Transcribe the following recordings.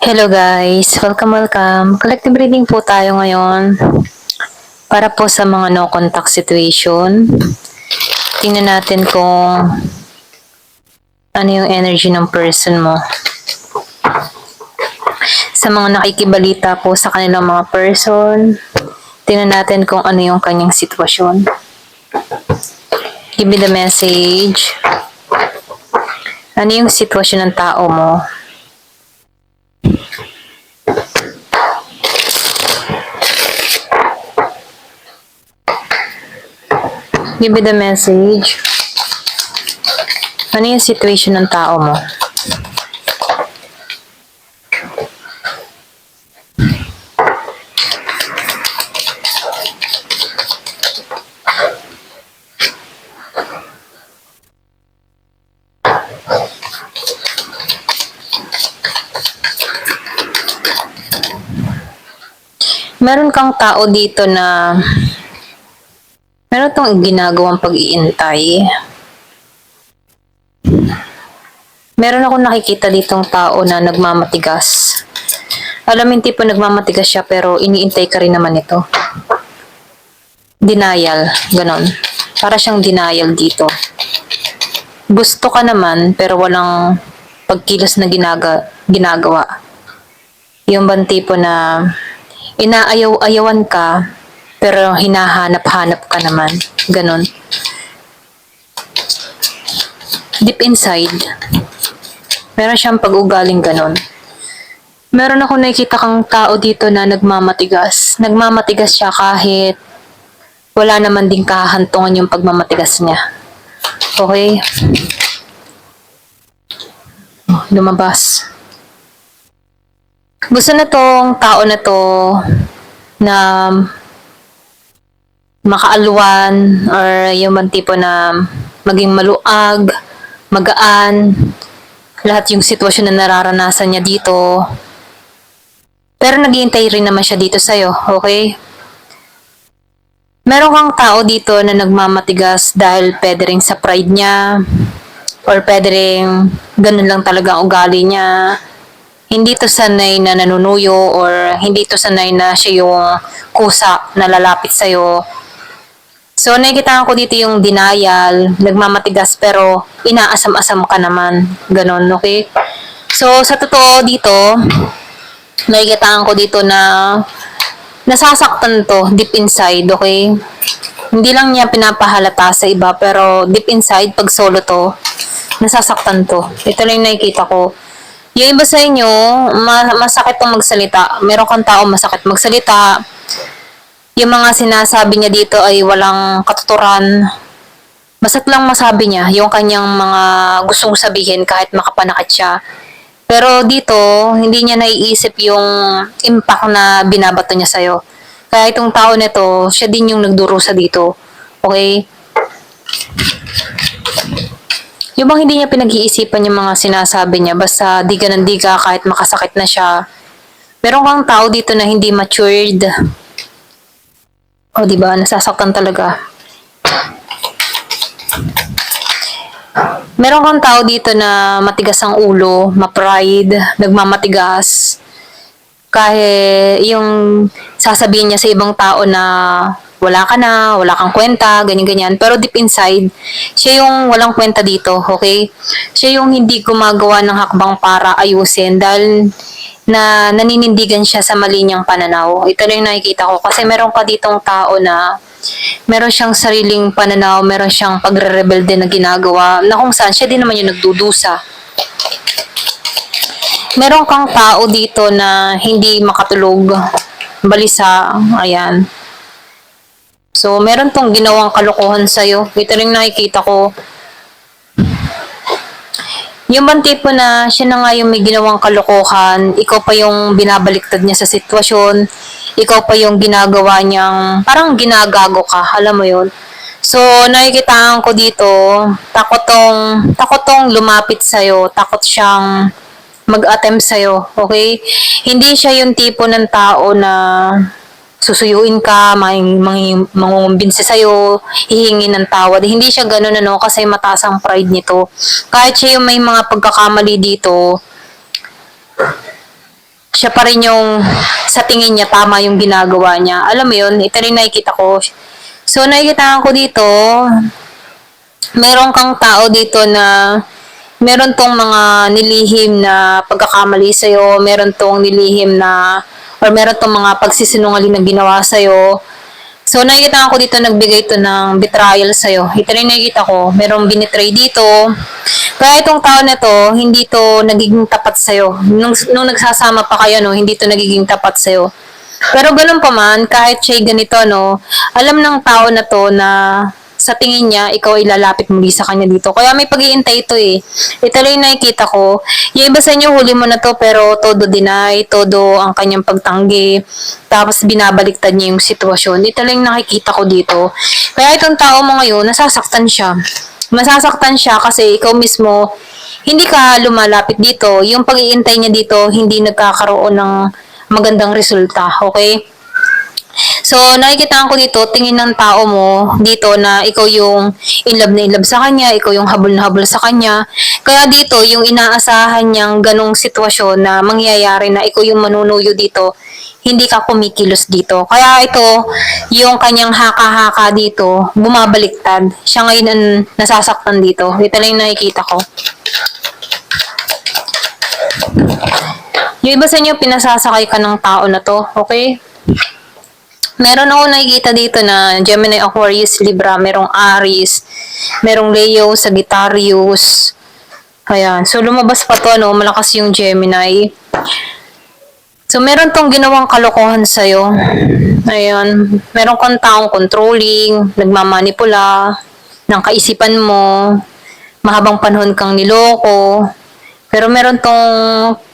Hello guys, welcome. Collective reading po tayo ngayon para po sa mga no contact situation. Tingnan natin kung ano yung energy ng person mo. Sa mga nakikibalita po sa kanilang mga person, tingnan natin kung ano yung kanyang sitwasyon. Give me the message. Ano yung sitwasyon ng tao mo? Give me the message. Ano yung situation ng tao mo? Meron kang tao dito na meron tong ginagawang pag-iintay. Meron akong nakikita ditong tao na nagmamatigas. Alam, hindi po nagmamatigas siya pero iniintay ka rin naman ito. Denial, ganon. Para siyang denial dito. Gusto ka naman pero walang pagkilos na ginagawa. Yung bang tipo na inaayaw-ayawan ka pero hinahanap-hanap ka naman. Ganon. Deep inside, meron siyang pag-ugaling ganon. Meron ako nakikita kang tao dito na nagmamatigas. Nagmamatigas siya kahit wala naman din kahantungan yung pagmamatigas niya. Okay? Lumabas. Gusto na tong tao na to na makaalwan or yung bang tipo na maging maluag, magaan, lahat yung sitwasyon na nararanasan niya dito. Pero naghihintay rin naman siya dito sa'yo, okay? Meron kang tao dito na nagmamatigas dahil pwede rin sa pride niya or pwede rin ganun lang talaga ang ugali niya. Hindi to sanay na nanunuyo or hindi to sanay na siya yung kusa na lalapit sa'yo. So, nakikita ko dito yung denial, nagmamatigas pero inaasam-asam ka naman. Ganon, okay? So, sa totoo dito, nakikita ko dito na nasasaktan to deep inside, okay? Hindi lang niya pinapahalata sa iba, pero deep inside, pag solo to, nasasaktan to. Ito lang yung nakikita ko. Yung iba sa inyo, masakit tong magsalita. Meron kang tao masakit magsalita. Yung mga sinasabi niya dito ay walang katuturan. Basta't lang masabi niya yung kanyang mga gustong sabihin kahit makapanakit siya. Pero dito, hindi niya naiisip yung impact na binabato niya sa'yo. Kaya itong tao na to, siya din yung nagdurusa dito. Okay? Yung bang hindi niya pinag-iisipan yung mga sinasabi niya, basta di ka ng di ka kahit makasakit na siya. Meron kang tao dito na hindi matured. O diba, nasasaktan talaga. Meron kang tao dito na matigas ang ulo, ma-pride, nagmamatigas. Kahit yung sasabihin niya sa ibang tao na wala ka na, wala kang kwenta, ganyan-ganyan. Pero deep inside, siya yung walang kwenta dito, okay? Siya yung hindi gumagawa ng hakbang para ayusin dahil na naninindigan siya sa mali niyang pananaw. Ito na yung nakikita ko. Kasi meron ka ditong tao na meron siyang sariling pananaw, meron siyang pagre-rebelde na ginagawa na kung saan siya din naman yung nagdudusa. Meron kang tao dito na hindi makatulog, balisa, ayan. So, meron tong ginawang kalokohan sa'yo. Ito rin nakikita ko. Yung bang tipo na siya na nga yung may ginawang kalokohan, ikaw pa yung binabaliktad niya sa sitwasyon, ikaw pa yung ginagawa niyang, parang ginagago ka, alam mo yun. So, nakikitaan ko dito, takot tong lumapit sa'yo, takot siyang mag-attempt sa'yo, okay? Hindi siya yung tipo ng tao na susuyuin ka, mangungumbinsi sa'yo, hihingi ng tawad. Hindi siya ganun ano, kasi mataas ang pride nito. Kahit siya yung may mga pagkakamali dito, siya pa rin yung sa tingin niya tama yung ginagawa niya. Alam mo yun, ito rin nakikita ko. So, nakikita ko dito, meron kang tao dito na meron tong mga nilihim na pagkakamali sa'yo, meron tong nilihim na, or meron tong mga pagsisinungaling na ginawa sa'yo. So, nakikita ko dito, nagbigay ito ng betrayal sa'yo. Ito rin nakikita ko, merong binitray dito. Kaya itong tao na to, hindi to nagiging tapat sa'yo. Nung nagsasama pa kayo, no, hindi to nagiging tapat sa'yo. Pero ganun pa man, kahit siya'y ganito, no, alam ng tao na to na sa tingin niya, ikaw ay lalapit muli sa kanya dito. Kaya may pag-iintay ito eh. Ito lang yung nakikita ko. Yung iba sa inyo, huli mo na to, pero todo deny, todo ang kanyang pagtanggi. Tapos binabaliktad niya yung sitwasyon. Ito lang yung nakikita ko dito. Kaya itong tao mo ngayon, nasasaktan siya. Masasaktan siya kasi ikaw mismo, hindi ka lumalapit dito. Yung pag-iintay niya dito, hindi nagkakaroon ng magandang resulta. Okay? So, nakikita ko dito, tingin ng tao mo dito na ikaw yung in love sa kanya, ikaw yung habol na habol sa kanya. Kaya dito, yung inaasahan niyang ganong sitwasyon na mangyayari na ikaw yung manunuyo dito, hindi ka kumikilos dito. Kaya ito, yung kanyang haka-haka dito, bumabaliktad. Siya ngayon ang nasasaktan dito. Ito lang yung nakikita ko. Yung iba sa inyo, pinasasakay ka ng tao na to, okay? Meron ako nakikita dito na Gemini, Aquarius, Libra, merong Aries, merong Leo, Sagittarius. Ayan. So, lumabas pa to, no? Malakas yung Gemini. So, meron tong ginawang kalokohan sa'yo. Ayan. Meron kang taong controlling, nagmamanipula, ng kaisipan mo, mahabang panahon kang niloko. Pero meron tong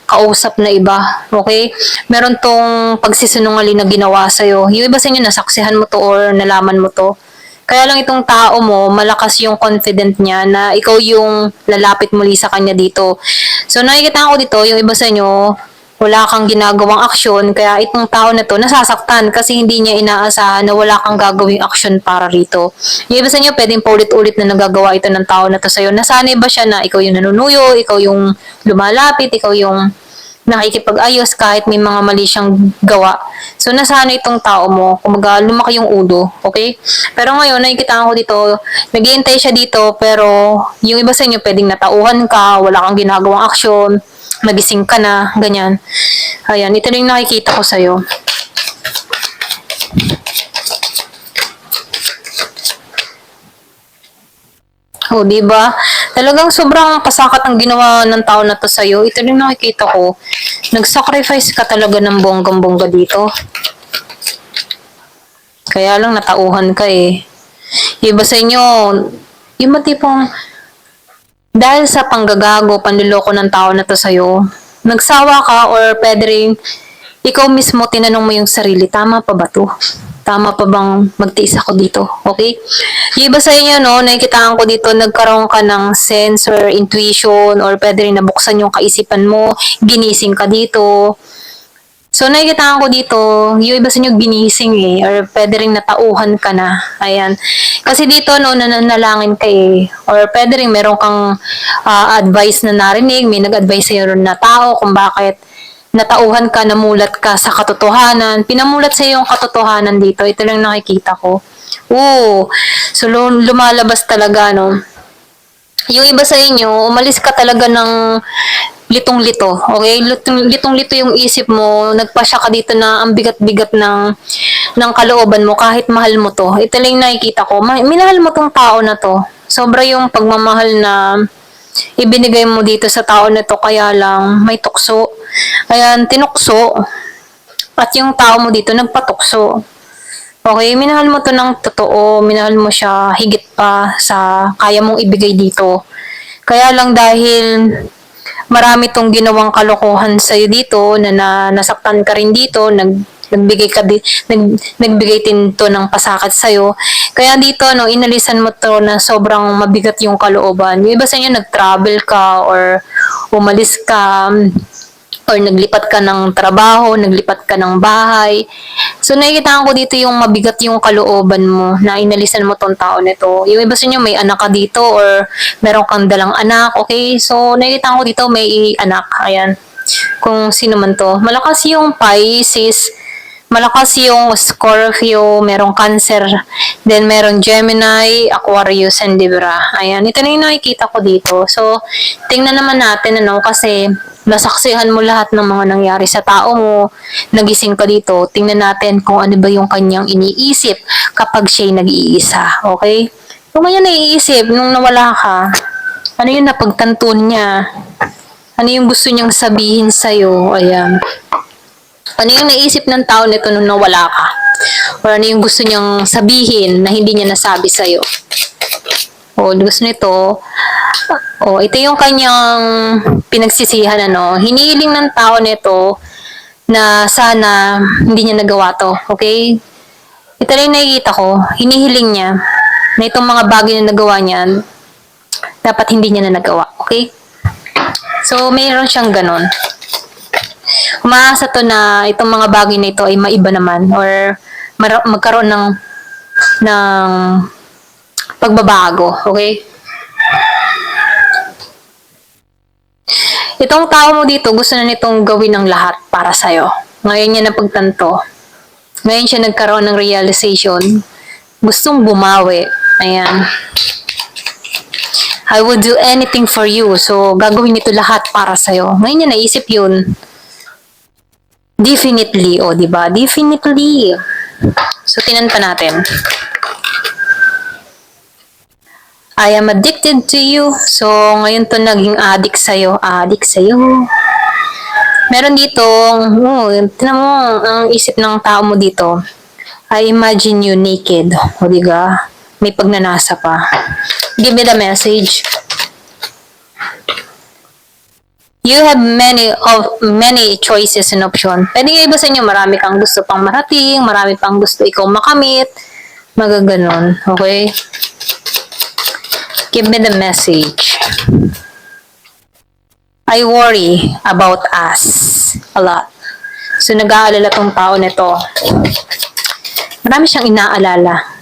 kausap na iba, okay? Meron tong pagsisinungaling na ginawa sa'yo. Yung iba sa inyo, nasaksihan mo to or nalaman mo to. Kaya lang itong tao mo, malakas yung confident niya na ikaw yung lalapit muli sa kanya dito. So, nakikita ko dito, yung iba sa inyo, wala kang ginagawang aksyon, kaya itong tao na to nasasaktan kasi hindi niya inaasahan na wala kang gagawing aksyon para rito. Yung iba sa inyo, pwedeng paulit-ulit na nagagawa ito ng tao na to sa'yo. Nasanay ba siya na ikaw yung nanunuyo, ikaw yung lumalapit, ikaw yung nakikipag-ayos kahit may mga mali siyang gawa. So, nasanay itong tao mo. Kumaga, lumaki yung ulo. Okay? Pero ngayon, nakikita ko dito, nag-iintay siya dito, pero yung iba sa inyo, pwedeng natauhan ka, wala kang ginagawang aksyon, nagising ka na, ganyan. Ayan, ito na yung nakikita ko sa'yo. O, di ba? Talagang sobrang pasakat ang ginawa ng tao na to sa'yo. Ito rin nakikita ko. Nag-sacrifice ka talaga ng bonggang-bongga dito. Kaya lang natauhan ka eh. Yung iba sa inyo, yung matipong dahil sa panggagago, panluloko ng tao na to sa'yo, nagsawa ka or pwede rin ikaw mismo tinanong mo yung sarili, tama pa ba to? Tama pa bang magtiis ako dito? Okay? Yung iba sa inyo, no, nakikitaan ko dito, nagkaroon ka ng sense or intuition or pwede rin nabuksan yung kaisipan mo, ginising ka dito. So, nakikitaan ko dito, yung iba sa inyo ginising eh, or pwede rin natauhan ka na. Ayan. Kasi dito, no, nananalangin ka eh, or pwede rin meron kang advice na narinig, may nag-advise sa'yo na tao kung bakit natauhan ka, namulat ka sa katotohanan, pinamulat sa yung katotohanan dito. Ito lang nakikita ko. Oo. So, lumalabas talaga, no? Yung iba sa inyo, umalis ka talaga ng litong-lito. Okay? Litong-lito yung isip mo. Nagpasya ka dito na ang bigat-bigat ng kalooban mo kahit mahal mo to. Ito lang nakikita ko. Minahal mo tong tao na to. Sobra yung pagmamahal na ibinigay mo dito sa tao na to, kaya lang may tukso. Ayan, tinukso. At yung tao mo dito nagpatukso. Okay, minahal mo to ng totoo, minahal mo siya higit pa sa kaya mong ibigay dito. Kaya lang dahil marami tong ginawang kalokohan sa'yo dito, na nasaktan ka rin dito, nagbigay din to ng pasakit sa'yo. Kaya dito, no, inalisan mo to na sobrang mabigat yung kalooban. Yung iba sa inyo, nag-travel ka or umalis ka or naglipat ka ng trabaho, naglipat ka ng bahay. So, nakikita ko dito yung mabigat yung kalooban mo na inalisan mo tong tao nito. Yung iba sa inyo, may anak ka dito or meron kang dalang anak, okay? So, nakikita ko dito may anak. Ayan. kung sino man to. Malakas yung Pisces, malakas yung Scorpio, merong Cancer, then merong Gemini, Aquarius, and Libra. Ayan, ito na yung nakikita ko dito. So, tingnan naman natin, kasi nasaksihan mo lahat ng mga nangyari sa tao mo, nagising ka dito, tingnan natin kung ano ba yung kanyang iniisip kapag siya'y nag-iisa, okay? Kung kanya naiisip nung nawala ka, ano yung napagtanto niya? Ano yung gusto niyang sabihin sa'yo? Ayan. Ano yung naisip ng tao nito nung nawala ka? Or ano yung gusto niyang sabihin na hindi niya nasabi sa'yo? O, gusto nito, ito yung kanyang pinagsisihan, hinihiling ng tao nito na sana hindi niya nagawa to, okay? Ito lang yung nakikita ko, hinihiling niya na itong mga bagay na nagawa niya, dapat hindi niya na nagawa, okay? So, mayroon siyang ganon. Umaasa to na itong mga bagay na ito ay maiba naman or magkaroon ng pagbabago, okay? Itong tao mo dito, gusto na nitong gawin ng lahat para sa'yo. Ngayon niya napagtanto. Ngayon siya nagkaroon ng realization. Gustong bumawi. Ayan. I would do anything for you. So, gagawin nito lahat para sa'yo. Ngayon niya naisip yun. Definitely. Diba? Definitely. So, tinan pa natin. I am addicted to you. So, ngayon to naging addict sa'yo. Addict sa'yo. Meron dito, tinan mo, ang isip ng tao mo dito. I imagine you naked. Diba? May pagnanasa pa. Give me the message. You have many choices and option. Pwede nga iba sa inyo, marami kang gusto pang marating, marami pang gusto ikaw makamit, magaganon. Okay? Give me the message. I worry about us a lot. So, nag-aalala tong tao nito. Marami siyang inaalala.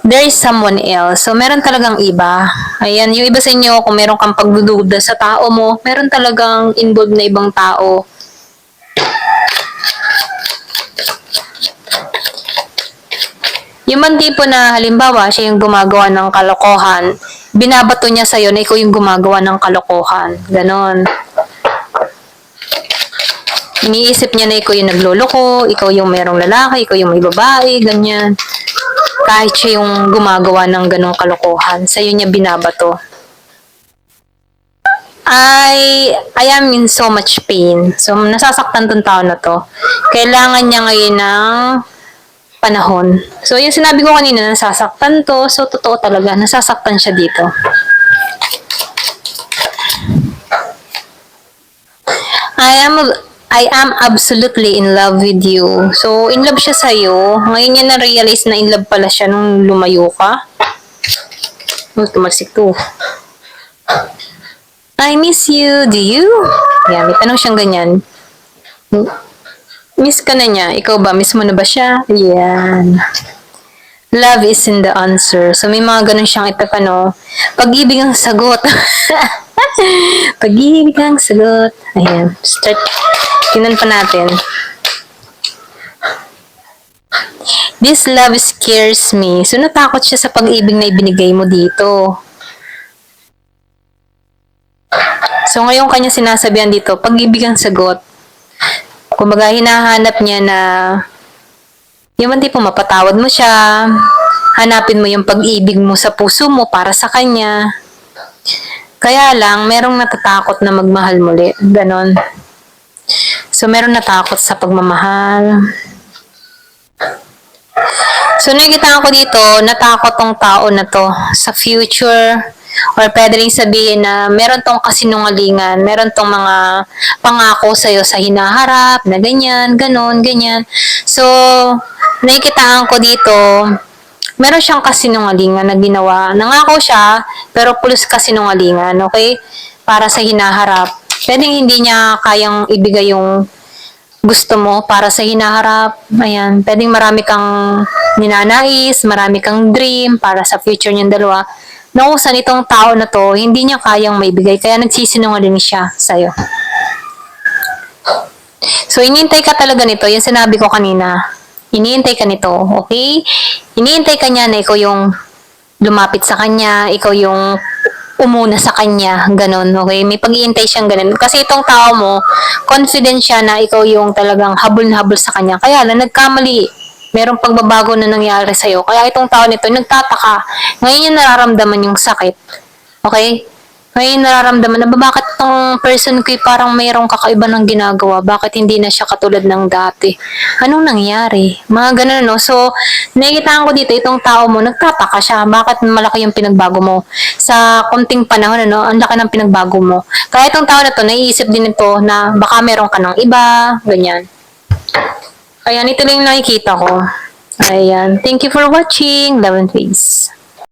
There is someone else. So, meron talagang iba. Ayan, yung iba sa inyo, kung meron kang pagdududa sa tao mo, meron talagang involved na ibang tao. Yung man tipo na halimbawa, siya yung gumagawa ng kalokohan, binabato niya sa'yo na ikaw yung gumagawa ng kalokohan. Ganon. Iniisip niya na ikaw yung nagloloko, ikaw yung merong lalaki, ikaw yung may babae, ganyan. Kahit siya yung gumagawa ng ganong kalokohan, sa'yo niya binabato. I am in so much pain. So, nasasaktan tong tao na to. Kailangan niya ngayon ng panahon. So, yung sinabi ko kanina, nasasaktan to. So, totoo talaga, nasasaktan siya dito. I am absolutely in love with you. So, in love siya sa'yo. Ngayon niya na-realize na in love pala siya nung lumayo ka. Tumalsik to. I miss you. Do you? Yan, may tanong siyang ganyan. Miss ka na niya. Ikaw ba? Miss mo na ba siya? Yan. Love is in the answer. So, may mga ganun siyang pag-ibig ang sagot. Pag-ibig ang sagot. Ayan. Start. Tingnan pa natin. This love scares me. So, natakot siya sa pag-ibig na ibinigay mo dito. So, ngayon kanya sinasabihan dito, pag-ibig ang sagot. Kumbaga, hinahanap niya na yung tipo mapatawad mo siya, hanapin mo yung pag-ibig mo sa puso mo para sa kanya. Kaya lang, merong natatakot na magmahal muli. Ganon. So, meron natakot sa pagmamahal. So, nakikita ko dito, natakot tong tao na to sa future. Or pwede rin sabihin na meron tong kasinungalingan, meron tong mga pangako sa'yo sa hinaharap, na ganyan, ganon, ganyan. So, nakikitaan ko dito, meron siyang kasinungalingan na ginawa. Nangako siya, pero plus kasinungalingan, okay? Para sa hinaharap. Pwedeng hindi niya kayang ibigay yung gusto mo para sa hinaharap. Ayan, pwedeng marami kang ninanais, marami kang dream para sa future niyong dalawa. nausan itong tao na to, hindi niya kayang maibigay, kaya nagsisinungaling siya sa'yo. So, inintay ka talaga nito, yung sinabi ko kanina. Iniintay ka nito, okay? Iniintay ka niya na ikaw yung lumapit sa kanya, ikaw yung umuna sa kanya, ganun, okay? May pag-iintay siyang ganun. Kasi itong tao mo, confident siya na ikaw yung talagang habol na habol sa kanya. Kaya lang, nagkamali. Merong pagbabago na nangyari sa'yo. Kaya itong tao nito, nagtataka. Ngayon yung nararamdaman yung sakit. Okay? Ngayon nararamdaman na bakit tong person ko parang mayroong kakaiba ng ginagawa? Bakit hindi na siya katulad ng dati? Anong nangyari? Mga ganun, no? So, nakikitaan ko dito, itong tao mo, nagtataka siya. Bakit malaki yung pinagbago mo? Sa konting panahon, ano, ang laki ng pinagbago mo. Kaya itong tao na to, naiisip din ito na baka meron ka ng iba, ganyan. Ayan, ito lang yung nakikita ko. Ayan. Thank you for watching. Love and peace.